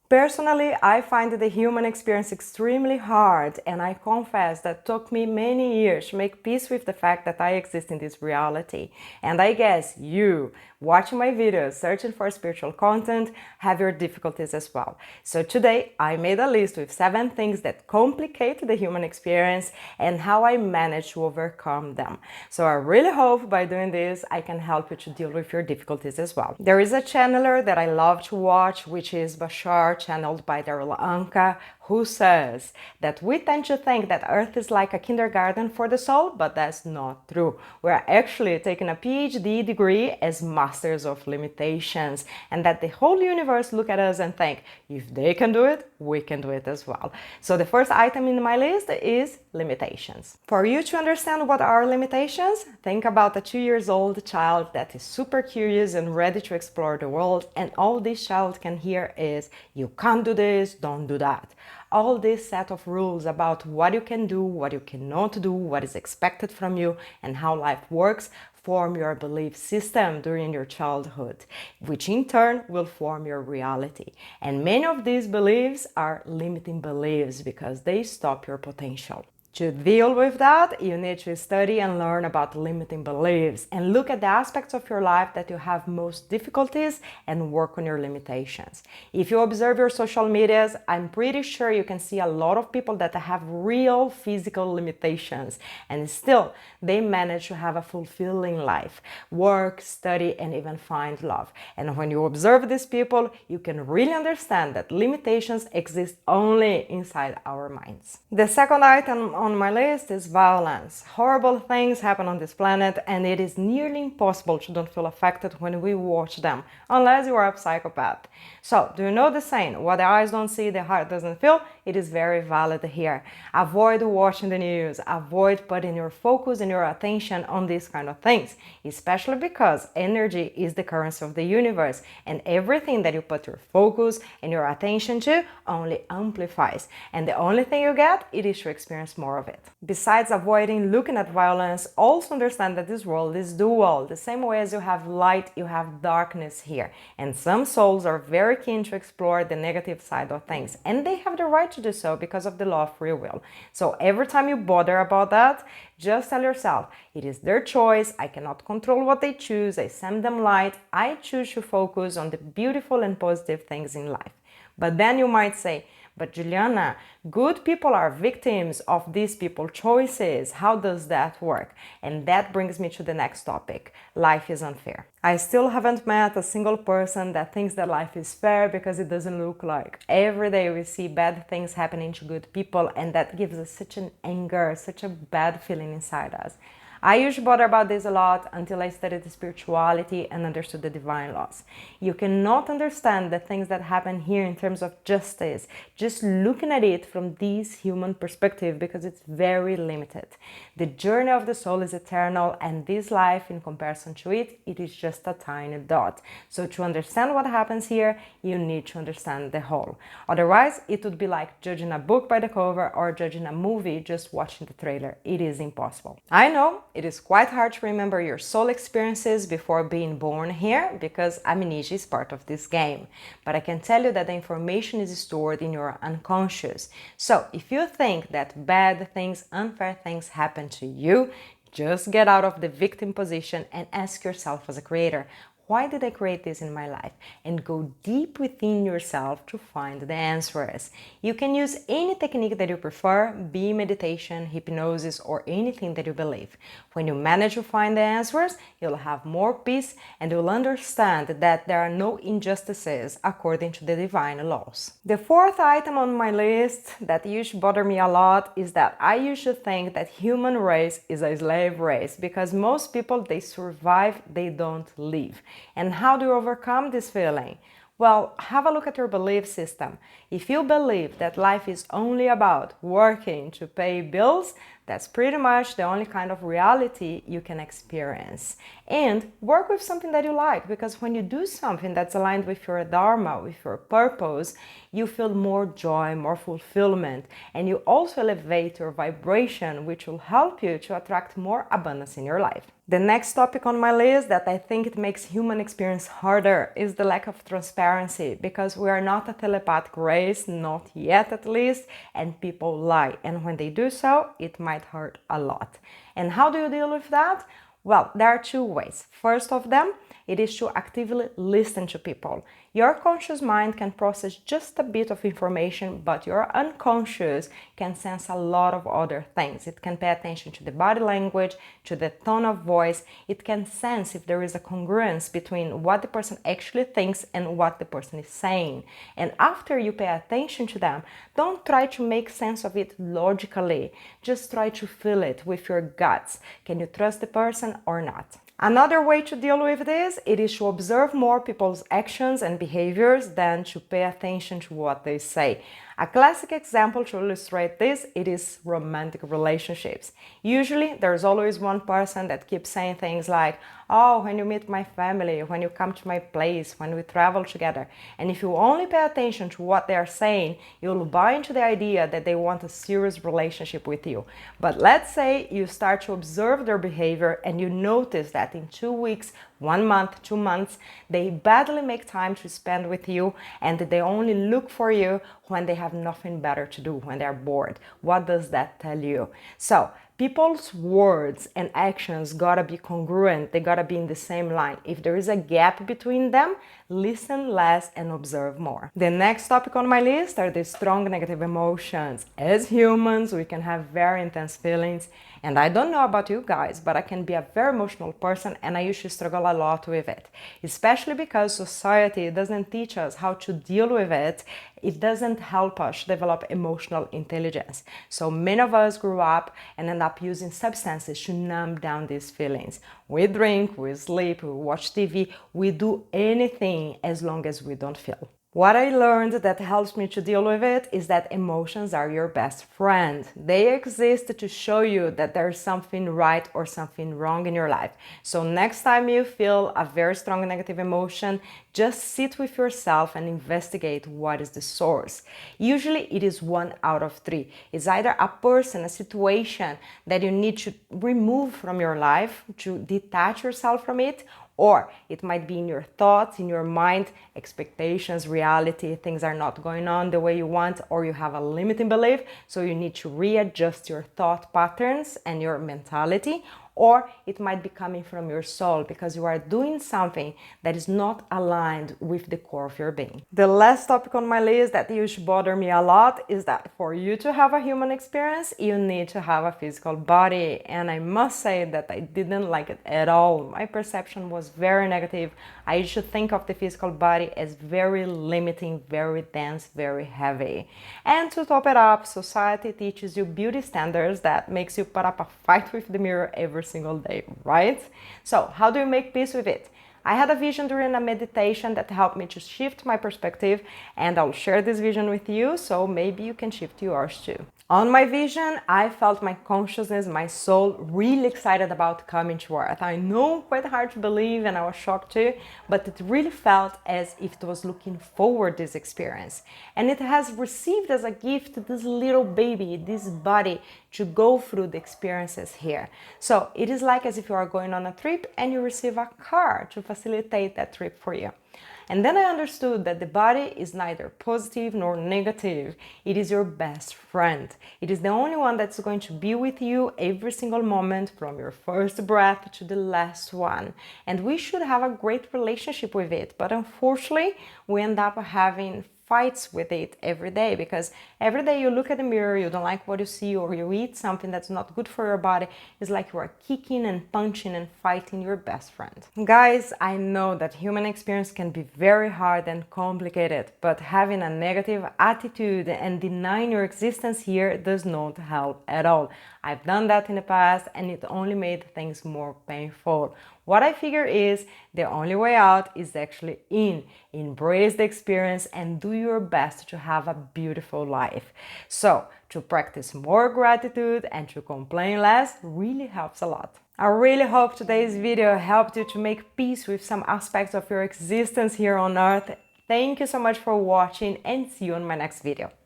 Personally, I find the human experience extremely hard, and I confess that it took me many years to make peace with the fact that I exist in this reality. And I guess you, watching my videos, searching for spiritual content, have your difficulties as well. So today, I made a list with 7 things that complicate the human experience and how I manage to overcome them. So I really hope by doing this, I can help you to deal with your difficulties as well. There is a channeler that I love to watch, which is Bashar, channeled by Darryl Anka, who says that we tend to think that Earth is like a kindergarten for the soul, but that's not true. We're actually taking a PhD degree as masters of limitations, and that the whole universe look at us and think, if they can do it, we can do it as well. So the first item in my list is limitations. For you to understand what are limitations, think about a 2-year-old child that is super curious and ready to explore the world, and all this child can hear is, you can't do this, don't do that. All this set of rules about what you can do, what you cannot do, what is expected from you, and how life works form your belief system during your childhood, which in turn will form your reality. And many of these beliefs are limiting beliefs because they stop your potential. To deal with that, you need to study and learn about limiting beliefs and look at the aspects of your life that you have most difficulties and work on your limitations. If you observe your social medias, I'm pretty sure you can see a lot of people that have real physical limitations and still they manage to have a fulfilling life, work, study, and even find love. And when you observe these people, you can really understand that limitations exist only inside our minds. The second item on my list is violence. Horrible things happen on this planet and it is nearly impossible to don't feel affected when we watch them, unless you are a psychopath. So, do you know the saying, what the eyes don't see, the heart doesn't feel? It is very valid here. Avoid watching the news, avoid putting your focus and your attention on these kind of things, especially because energy is the currency of the universe and everything that you put your focus and your attention to only amplifies, and the only thing you get, it is to experience more of it. Besides avoiding looking at violence, also understand that this world is dual. The same way as you have light, you have darkness here. And some souls are very keen to explore the negative side of things. And they have the right to do so because of the law of free will. So every time you bother about that, just tell yourself, it is their choice, I cannot control what they choose, I send them light, I choose to focus on the beautiful and positive things in life. But then you might say, but Juliana, good people are victims of these people's choices. How does that work? And that brings me to the next topic. Life is unfair. I still haven't met a single person that thinks that life is fair because it doesn't look like. Every day we see bad things happening to good people and that gives us such an anger, such a bad feeling inside us. I used to bother about this a lot until I studied spirituality and understood the divine laws. You cannot understand the things that happen here in terms of justice just looking at it from this human perspective because it's very limited. The journey of the soul is eternal and this life in comparison to it, it is just a tiny dot. So to understand what happens here, you need to understand the whole. Otherwise, it would be like judging a book by the cover or judging a movie just watching the trailer. It is impossible. I know it is quite hard to remember your soul experiences before being born here because amnesia is part of this game. But I can tell you that the information is stored in your unconscious. So if you think that bad things, unfair things happen to you, just get out of the victim position and ask yourself as a creator, why did I create this in my life? And go deep within yourself to find the answers. You can use any technique that you prefer, be meditation, hypnosis, or anything that you believe. When you manage to find the answers, you'll have more peace and you'll understand that there are no injustices according to the divine laws. The fourth item on my list that used to bother me a lot is that I used to think that human race is a slave race because most people, they survive, they don't live. And how do you overcome this feeling? Well, have a look at your belief system. If you believe that life is only about working to pay bills, That's pretty much the only kind of reality you can experience. And work with something that you like, because when you do something that's aligned with your dharma, with your purpose, you feel more joy, more fulfillment, and you also elevate your vibration, which will help you to attract more abundance in your life. The next topic on my list that I think it makes human experience harder is the lack of transparency, because we are not a telepathic race, not yet at least, and people lie. And when they do so, it might hurt a lot. And how do you deal with that? Well, there are two ways. First of them, it is to actively listen to people. Your conscious mind can process just a bit of information, but your unconscious can sense a lot of other things. It can pay attention to the body language, to the tone of voice. It can sense if there is a congruence between what the person actually thinks and what the person is saying. And after you pay attention to them, don't try to make sense of it logically. Just try to feel it with your guts. Can you trust the person or not? Another way to deal with this, it is to observe more people's actions and behaviors than to pay attention to what they say. A classic example to illustrate this, it is romantic relationships. Usually, there's always one person that keeps saying things like, oh, when you meet my family, when you come to my place, when we travel together. And if you only pay attention to what they are saying, you'll buy into the idea that they want a serious relationship with you. But let's say you start to observe their behavior and you notice that in 2 weeks, 1 month, 2 months, they badly make time to spend with you, and they only look for you when they have nothing better to do, when they're bored. What does that tell you? So, people's words and actions gotta be congruent, they gotta be in the same line. If there is a gap between them, listen less and observe more. The next topic on my list are the strong negative emotions. As humans, we can have very intense feelings, and I don't know about you guys, but I can be a very emotional person and I usually struggle a lot with it. Especially because society doesn't teach us how to deal with it. It doesn't help us develop emotional intelligence. So many of us grew up and end up using substances to numb down these feelings. We drink, we sleep, we watch TV, we do anything as long as we don't feel. What I learned that helps me to deal with it is that emotions are your best friend. They exist to show you that there's something right or something wrong in your life. So next time you feel a very strong negative emotion, just sit with yourself and investigate what is the source. Usually it is 1 out of 3. It's either a person, a situation that you need to remove from your life, to detach yourself from it, or it might be in your thoughts, in your mind, expectations, reality, things are not going on the way you want, or you have a limiting belief, so you need to readjust your thought patterns and your mentality. Or it might be coming from your soul because you are doing something that is not aligned with the core of your being. The last topic on my list that used to bother me a lot is that for you to have a human experience, you need to have a physical body. And I must say that I didn't like it at all. My perception was very negative. I used to think of the physical body as very limiting, very dense, very heavy. And to top it up, society teaches you beauty standards that makes you put up a fight with the mirror every single day, right? So how do you make peace with it? I had a vision during a meditation that helped me to shift my perspective, and I'll share this vision with you so maybe you can shift yours too. On my vision, I felt my consciousness, my soul really excited about coming to Earth. I know, quite hard to believe, and I was shocked too, but it really felt as if it was looking forward to this experience. And it has received as a gift this little baby, this body, to go through the experiences here. So it is like as if you are going on a trip and you receive a car to facilitate that trip for you. And then I understood that the body is neither positive nor negative. It is your best friend. It is the only one that's going to be with you every single moment from your first breath to the last one. And we should have a great relationship with it. But unfortunately, we end up having fights with it every day, because every day you look at the mirror, you don't like what you see, or you eat something that's not good for your body. It's like you are kicking and punching and fighting your best friend. Guys, I know that human experience can be very hard and complicated, but having a negative attitude and denying your existence here does not help at all. I've done that in the past and it only made things more painful. What I figure is the only way out is actually in. Embrace the experience and do your best to have a beautiful life. So, to practice more gratitude and to complain less really helps a lot. I really hope today's video helped you to make peace with some aspects of your existence here on earth. Thank you so much for watching and see you on my next video.